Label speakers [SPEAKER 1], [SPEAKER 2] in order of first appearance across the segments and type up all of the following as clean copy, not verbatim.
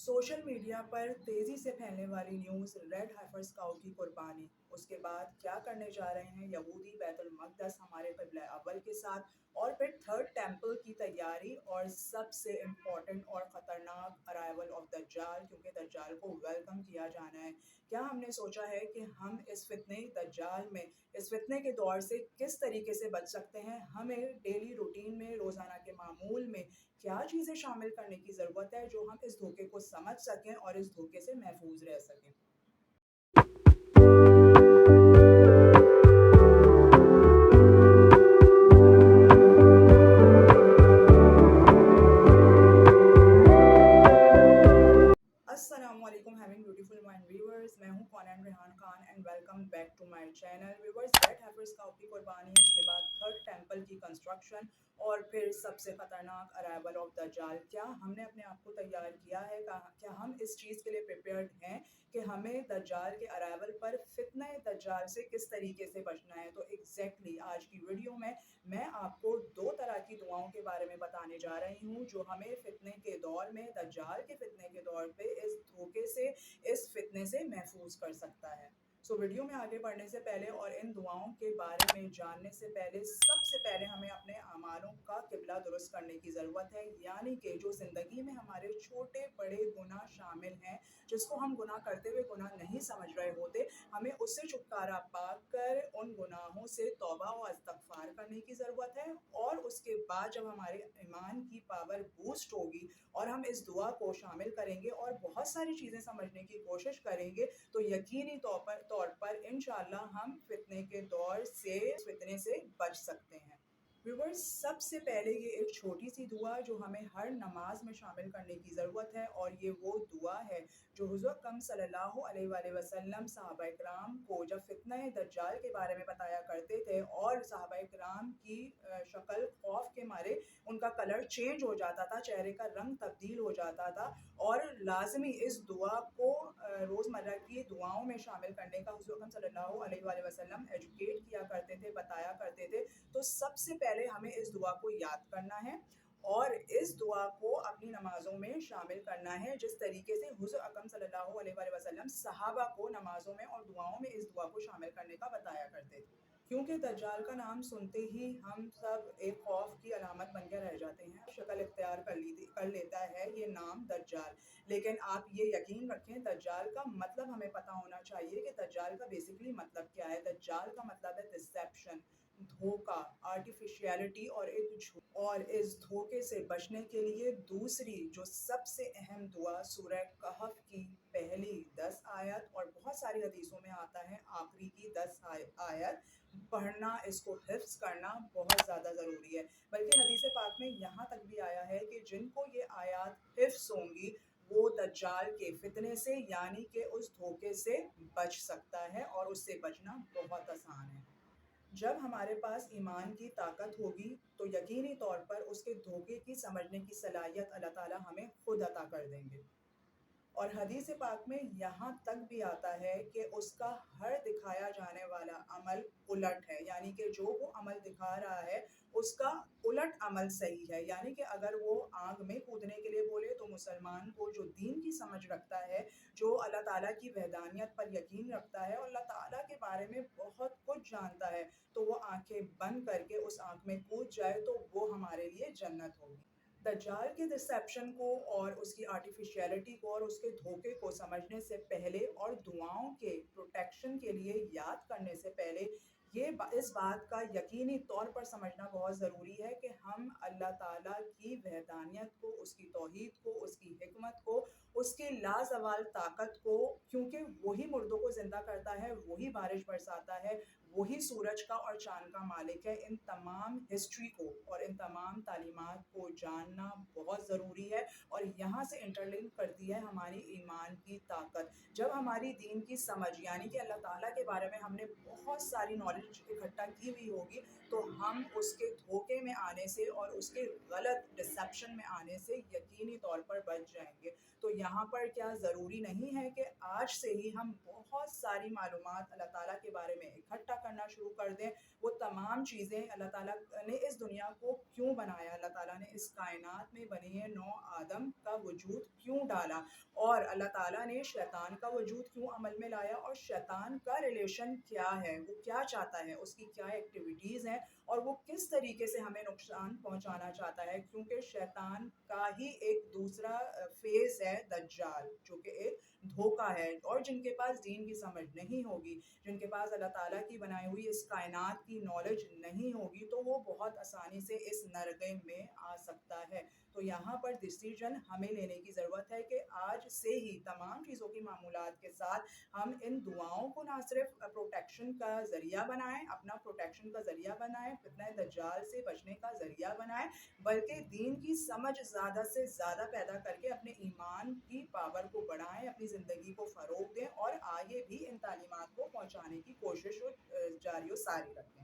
[SPEAKER 1] Social media पर तेजी से फैलने वाली न्यूज़ रेड हाइफर्स काऊ की कुर्बानी, उसके बाद क्या करने जा रहे हैं यहूदी बैतुल मक़दस हमारे क़िबला अव्वल के साथ, और फिर थर्ड टेंपल की तैयारी, और सबसे इम्पोर्टेंट और ख़तरनाक अराइवल ऑफ दज्जाल, क्योंकि दज्जाल को वेलकम किया जाना है। क्या हमने सोचा है कि हम इस फितने दज्जाल में, इस फितने के दौर से किस तरीके से बच सकते हैं? हमें डेली रूटीन में, रोज़ाना के मामूल में क्या चीज़ें शामिल करने की ज़रूरत है जो हम इस धोखे को समझ सकें और इस धोखे से महफूज रह सकें। अस्सलामुअलैकुम हैविंग ब्यूटीफुल माइंड व्यूअर्स, मैं हूं Kaunain Rehan Khan and welcome back to my channel. Viewers, red heifers cow की कुर्बानी, उसके बाद थर्ड टेंपल की कंस्ट्रक्शन, और फिर सबसे खतरनाक अराइवल ऑफ दज्जाल। क्या हमने अपने आप को तैयार किया है? क्या हम इस चीज़ के लिए प्रिपेयर्ड हैं कि हमें दज्जाल के अराइवल पर, फितने दज्जाल से किस तरीके से बचना है? तो एग्जैक्टली आज की वीडियो में मैं आपको दो तरह की दुआओं के बारे में बताने जा रही हूँ जो हमें फितने के दौर में, दज्जाल के फितने के दौर पे इस धोखे से, इस फितने से महफूज कर सकता है। सो वीडियो में आगे बढ़ने से पहले और इन दुआओं के बारे में जानने से पहले, सबसे पहले हमें अपने अमालों का किबला दुरुस्त करने की ज़रूरत है, यानी कि जो ज़िंदगी में हमारे छोटे बड़े गुनाह शामिल हैं, जिसको हम गुनाह करते हुए गुनाह नहीं समझ रहे होते, हमें उससे छुटकारा पाकर उन गुनाहों से तौबा और इस्तगफार करने की ज़रूरत है। और उसके बाद जब हमारे ईमान की पावर बूस्ट होगी और हम इस दुआ को शामिल करेंगे और बहुत सारी चीज़ें समझने की कोशिश करेंगे, तो यकीनी तौर पर इंशाअल्लाह हम फितने के दौर से, फितने से बच सकते हैं। व्यूवर्स, सबसे पहले ये एक छोटी सी दुआ जो हमें हर नमाज में शामिल करने की ज़रूरत है, और ये वो दुआ है जो हुज़ूर अकरम सल्लल्लाहु अलैहि वसल्लम सहाबा किराम को जब फितना दज्जाल के बारे में बताया करते थे और सहाबा किराम की शक्ल खौफ के मारे उनका कलर चेंज हो जाता था, चेहरे का रंग तब्दील हो जाता था, और लाजमी इस दुआ को रोज़मर्रा की दुआओं में शामिल करने का हुज़ूर अकरम सल्लल्लाहु अलैहि वसल्लम एजुकेट किया करते थे, बताया करते थे। तो सबसे पहले हमें इस दुआ को याद करना है और इस दुआ को अपनी नमाज़ों में शामिल करना है, जिस तरीके से हुज़ूर अकरम सल्लल्लाहु अलैहि वसल्लम सहाबा को नमाज़ों में और दुआओं में इस दुआ को शामिल करने का बताया करते थे। क्योंकि दज्जाल का नाम सुनते ही हम सब एक खौफ की अलामत बनकर रह जाते हैं, शक्ल इख्तियार कर लेता है ये नाम दज्जाल। लेकिन आप ये यकीन रखें, दज्जाल का मतलब हमें पता होना चाहिए कि दज्जाल का बेसिकली मतलब क्या है। दज्जाल का मतलब है डिसेप्शन, धोखा, आर्टिफिशियलिटी और एक झूठ। और इस धोखे से बचने के लिए दूसरी जो सबसे अहम दुआ सूरह कहफ की पहली 10 आयत, और बहुत सारी हदीसों में आता है आखिरी की 10 आयत पढ़ना, इसको हिफ्ज करना बहुत ज़्यादा ज़रूरी है। बल्कि हदीस पाक में यहाँ तक भी आया है कि जिनको ये आयत हिफ्ज होंगी वो दज्जाल के फितने से, यानी कि उस धोखे से बच सकता है, और उससे बचना बहुत आसान है। जब हमारे पास ईमान की ताकत होगी तो यकीनी तौर पर उसके धोखे की समझने की सलाहियत अल्लाह ताला हमें खुद अता कर देंगे। और हदीस पाक में यहाँ तक भी आता है कि उसका हर दिखाया जाने वाला अमल उलट है, यानी कि जो वो अमल दिखा रहा है उसका उलट अमल सही है। यानी कि अगर वो आग में कूदने के लिए बोले तो मुसलमान को जो दीन की समझ रखता है, जो अल्लाह ताला की वहदानियत पर यकीन रखता है और अल्लाह ताला के बारे में बहुत कुछ जानता है, तो वो आंखें बंद करके उस आग में कूद जाए तो वो हमारे लिए जन्नत होगी। दज्जाल के डिसेप्शन को और उसकी आर्टिफिशियलिटी को और उसके धोखे को समझने से पहले और दुआओं के प्रोटेक्शन के लिए याद करने से पहले, इस बात का यकीनी तौर पर समझना बहुत ज़रूरी है कि हम अल्लाह ताला की वहदानियत को, उसकी तौहीद को, उसकी हिकमत को, उसकी लाजवाल ताकत को, क्योंकि वही मुर्दों को ज़िंदा करता है, वही बारिश बरसाता है, वही सूरज का और चांद का मालिक है, इन तमाम हिस्ट्री को और इन तमाम तालीमात को जानना बहुत ज़रूरी है। और यहाँ से इंटरलिंक करती है हमारी ईमान की ताकत। जब हमारी दीन की समझ, यानी कि अल्लाह ताला के बारे में हमने बहुत सारी नॉलेज इकट्ठा की हुई होगी, तो हम उसके धोखे में आने से और उसके गलत डिसेप्शन में आने से यकीनी तौर पर बच जाएंगे। तो यहाँ पर क्या ज़रूरी नहीं है कि आज से ही हम बहुत सारी मालूमात अल्लाह ताला के बारे में इकट्ठा करना शुरू कर दें। वो तमाम चीज़ें, अल्लाह ताला ने इस दुनिया को क्यों बनाया, अल्लाह ताला ने इस कायनात में बनी है नौ आदम का वजूद क्यों डाला, اور اللہ تعالیٰ نے شیطان کا وجود کیوں عمل میں لایا اور شیطان کا ریلیشن کیا ہے، وہ کیا چاہتا ہے، اس کی کیا ایکٹیویٹیز ہیں اور وہ کس طریقے سے ہمیں نقصان پہنچانا چاہتا ہے، کیونکہ شیطان کا ہی ایک دوسرا فیز ہے دجال، جو کہ ایک دھوکہ ہے، اور جن کے پاس دین کی سمجھ نہیں ہوگی، جن کے پاس اللہ تعالیٰ کی بنائی ہوئی اس کائنات کی نالج نہیں ہوگی، تو وہ بہت آسانی سے اس نرغے میں آ سکتا ہے۔ تو یہاں پر ڈیسیجن ہمیں لینے کی ضرورت ہے کہ آج سے ہی تمام چیزوں کی معمولات کے ساتھ ہم ان دعاؤں کو نہ صرف پروٹیکشن کا ذریعہ بنائیں، اپنا پروٹیکشن کا ذریعہ بنائیں، فتنہ دجال سے بچنے کا ذریعہ بنائیں، بلکہ دین کی سمجھ زیادہ سے زیادہ پیدا کر کے اپنے ایمان کی پاور کو بڑھائیں، اپنی زندگی کو فروغ دیں اور آگے بھی ان تعلیمات کو پہنچانے کی کوشش جاری و ساری رکھیں۔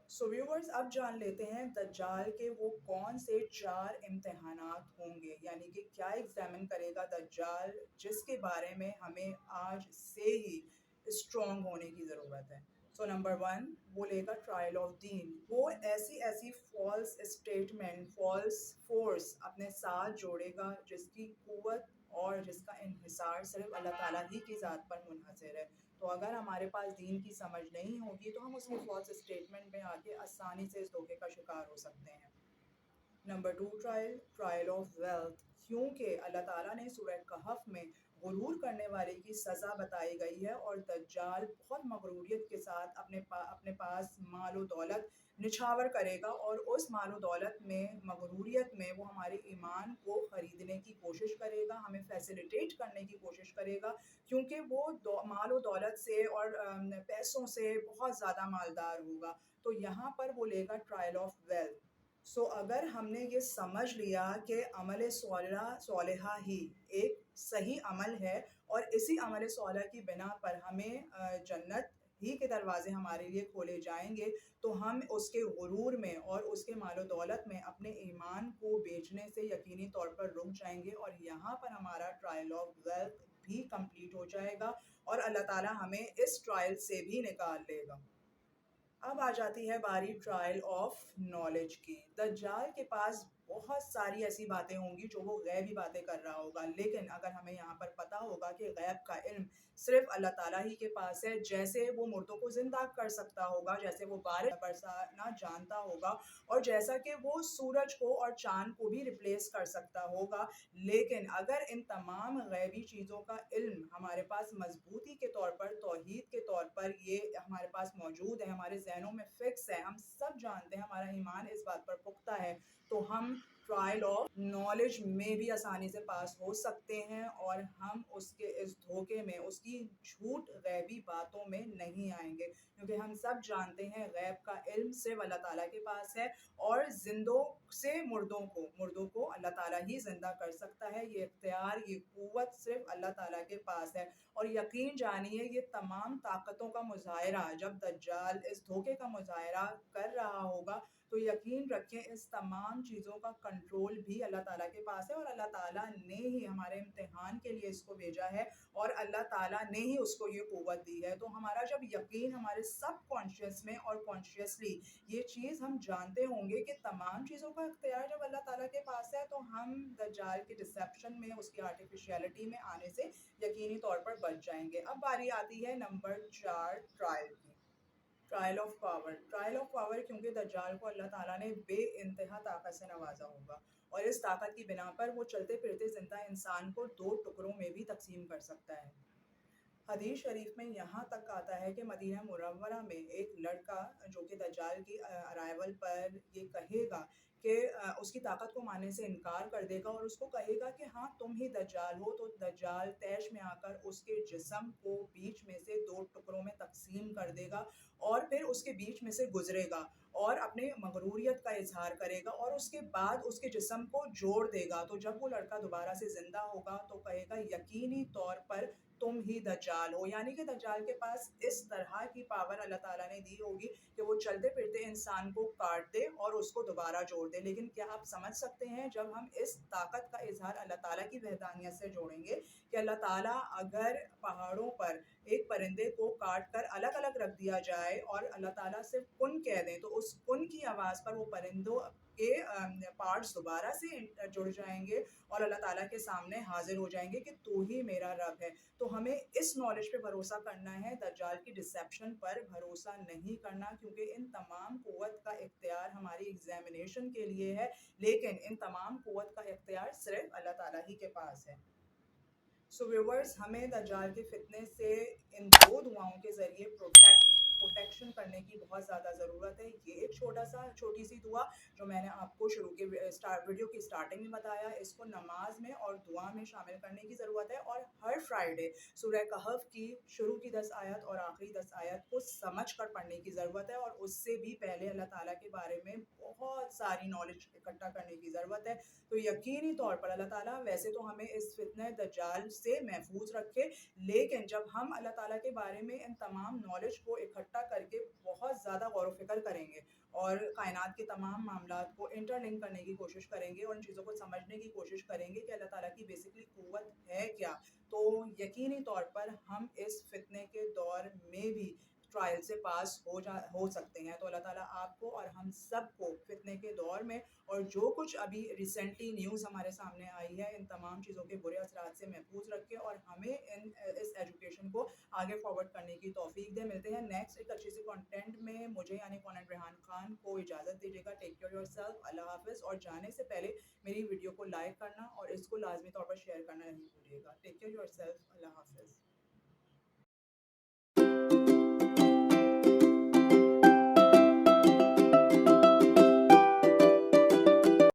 [SPEAKER 1] سو ویورز، اب جان لیتے ہیں دجال کے وہ کون سے 4 امتحانات ہوں گے، یعنی کہ کیا ایگزامن کرے گا دجال، جس کے بارے میں ہمیں آج سے ہی اسٹرانگ ہونے کی ضرورت ہے۔ سو نمبر 1، وہ لے گا ٹرائل آف دین، وہ ایسی فالس اسٹیٹمنٹ، فالس فورس اپنے ساتھ جوڑے گا جس کی قوت اور جس کا انحصار صرف اللہ تعالیٰ ہی کی ذات پر منحصر ہے۔ تو اگر ہمارے پاس دین کی سمجھ نہیں ہوگی تو ہم اس کے فالس اسٹیٹمنٹ میں آ کے آسانی سے اس دھوکے کا شکار ہو سکتے ہیں۔ نمبر 2، ٹرائل آف ویلتھ، کیونکہ اللہ تعالیٰ نے سورہ کہف میں غرور کرنے والے کی سزا بتائی گئی ہے، اور دجال بہت مغروریت کے ساتھ اپنے پاس مال و دولت نچھاور کرے گا، اور اس مال و دولت میں، مغروریت میں، وہ ہمارے ایمان کو خریدنے کی کوشش کرے گا، ہمیں فیسیلیٹیٹ کرنے کی کوشش کرے گا، کیونکہ وہ مال و دولت سے اور پیسوں سے بہت زیادہ مالدار ہوگا۔ تو یہاں پر وہ لے گا ٹرائل آف ویلتھ۔ سو اگر ہم نے یہ سمجھ لیا کہ عمل صالحہ ہی ایک صحیح عمل ہے، اور اسی عمل صالح کی بنا پر ہمیں جنت ہی کے دروازے ہمارے لیے کھولے جائیں گے، تو ہم اس کے غرور میں اور اس کے مال و دولت میں اپنے ایمان کو بیچنے سے یقینی طور پر رک جائیں گے، اور یہاں پر ہمارا ٹرائل آف ویلتھ بھی کمپلیٹ ہو جائے گا، اور اللہ تعالیٰ ہمیں اس ٹرائل سے بھی نکال لے گا۔ اب آ جاتی ہے باری ٹرائل آف نالج کی۔ دجال کے پاس بہت ساری ایسی باتیں ہوں گی جو وہ غیبی باتیں کر رہا ہوگا، لیکن اگر ہمیں یہاں پر پتا ہوگا کہ غیب کا علم صرف اللہ تعالیٰ ہی کے پاس ہے، جیسے وہ مردوں کو زندہ کر سکتا ہوگا، جیسے وہ بارش برسانا جانتا ہوگا، اور جیسا کہ وہ سورج کو اور چاند کو بھی ریپلیس کر سکتا ہوگا، لیکن اگر ان تمام غیبی چیزوں کا علم ہمارے پاس مضبوطی کے طور پر، توحید کے طور پر یہ ہمارے پاس موجود ہے، ہمارے ذہنوں میں فکس ہے، ہم سب جانتے ہیں، ہمارا ایمان اس بات پر پختہ ہے، تو ہم ٹرائل آف نالج میں بھی آسانی سے پاس ہو سکتے ہیں، اور ہم اس کے اس دھوکے میں، اس کی جھوٹ غیبی باتوں میں نہیں آئیں گے، کیونکہ ہم سب جانتے ہیں غیب کا علم صرف اللہ تعالیٰ کے پاس ہے، اور زندوں سے مردوں کو اللہ تعالیٰ ہی زندہ کر سکتا ہے، یہ اختیار، یہ قوت صرف اللہ تعالیٰ کے پاس ہے۔ اور یقین جانیے یہ تمام طاقتوں کا مظاہرہ جب دجال اس دھوکے کا مظاہرہ کر رہا ہوگا، تو یقین رکھیں اس تمام چیزوں کا کنٹرول بھی اللہ تعالیٰ کے پاس ہے، اور اللہ تعالیٰ نے ہی ہمارے امتحان کے لیے اس کو بھیجا ہے، اور اللہ تعالیٰ نے ہی اس کو یہ قوت دی ہے۔ تو ہمارا جب یقین ہمارے سب کانشیس میں اور کانشیسلی یہ چیز ہم جانتے ہوں گے کہ تمام چیزوں کا اختیار جب اللہ تعالیٰ کے پاس ہے، تو ہم دجال کی ڈسیپشن میں، اس کی آرٹیفیشیلٹی میں آنے سے یقینی طور پر بچ جائیں گے۔ اب باری آتی ہے نمبر 4، ٹرائل کی، trial of power. Trial of power کیونکہ دجال کو اللہ تعالیٰ نے بے انتہا طاقت سے نوازا ہوگا، اور اس طاقت کی بنا پر وہ چلتے پھرتے زندہ انسان کو 2 ٹکڑوں میں بھی تقسیم کر سکتا ہے۔ حدیث شریف میں یہاں تک آتا ہے کہ مدینہ منورہ میں ایک لڑکا جو کہ دجال کی ارائیول پر یہ کہے گا کہ اس کی طاقت کو ماننے سے انکار کر دے گا، اور اس کو کہے گا کہ ہاں تم ہی دجال ہو، تو دجال طیش میں آ کر اس کے جسم کو بیچ میں سے 2 ٹکڑوں میں تقسیم کر دے گا، اور پھر اس کے بیچ میں سے گزرے گا، اور اپنے مغروریت کا اظہار کرے گا، اور اس کے بعد اس کے جسم کو جوڑ دے گا۔ تو جب وہ لڑکا دوبارہ سے زندہ ہوگا تو کہے گا یقینی طور پر تم ہی دجال ہو، یعنی کہ دجال کے پاس اس طرح کی پاور اللہ تعالیٰ نے دی ہوگی کہ وہ چلتے پھرتے انسان کو کاٹ دے اور اس کو دوبارہ جوڑ دے۔ لیکن کیا آپ سمجھ سکتے ہیں جب ہم اس طاقت کا اظہار اللہ تعالیٰ کی وحدانیت سے جوڑیں گے کہ اللہ ताला अगर पहाड़ों पर एक परिंदे को काट कर अलग अलग रख दिया जाए और अल्लाह ताला सिर्फ कुन कह दें, तो उस कुन की आवाज़ पर वो परिंदों के पार्ट्स दोबारा से जुड़ जाएंगे और अल्लाह ताला के सामने हाजिर हो जाएंगे कि तू ही मेरा रब है। तो हमें इस नॉलेज पे भरोसा करना है, दज्जाल की डिसेप्शन पर भरोसा नहीं करना, क्योंकि इन तमाम कुव्वत का इख्तियार हमारी एग्जामिनेशन के लिए है, लेकिन इन तमाम कुव्वत का इख्तियार सिर्फ अल्लाह ताला ही के पास है। सो व्यूवर्स, हमें दज्जाल के फितने से इन दो दुआओं के ज़रिए प्रोटेक्शन करने की बहुत ज़्यादा ज़रूरत है। ये एक छोटी सी दुआ जो मैंने आपको शुरू के वीडियो की स्टार्टिंग में बताया, इसको नमाज में और दुआ में शामिल करने की ज़रूरत है। और हर फ्राइडे सूरह कहफ की शुरू की 10 आयत और आखिरी 10 आयत को समझ कर पढ़ने की ज़रूरत है, और उससे भी पहले अल्लाह ताला के बारे में बहुत सारी नॉलेज इकट्ठा करने की ज़रूरत है। तो यकीनी तौर पर अल्लाह ताला वैसे तो हमें इस फितने दज्जाल से महफूज रखे, लेकिन जब हम अल्लाह ताला के बारे में इन तमाम नॉलेज को इकट्ठा करके बहुत ज़्यादा गौर व फिक्र करेंगे और कायनात के तमाम मामलात को इंटरलिंक करने की कोशिश करेंगे और इन चीज़ों को समझने की कोशिश करेंगे कि अल्लाह ताला की बेसिकली कुव्वत है क्या, तो यकीनी तौर पर हम इस फितने के दौर में भी ट्रायल से पास हो सकते हैं। तो अल्लाह ताला आपको और हम सबको फितने के दौर में और जो कुछ अभी रिसेंटली न्यूज़ हमारे सामने आई है, इन तमाम चीज़ों के बुरे असरात से महफूज रखे और हमें इस एजुकेशन को आगे फॉरवर्ड करने की तौफीक दे। मिलते हैं नेक्स्ट एक अच्छी सी कंटेंट में। मुझे यानी कॉनेंट रेहान खान को इजाज़त दीजिएगा। टेक केयर योरसेल्फ, अल्लाह हाफिज़। और जाने से पहले मेरी वीडियो को लाइक करना और इसको लाजमी तौर पर शेयर करना नहीं भूलिएगा। टेक केयर योरसेल्फ, अल्लाह हाफिज़।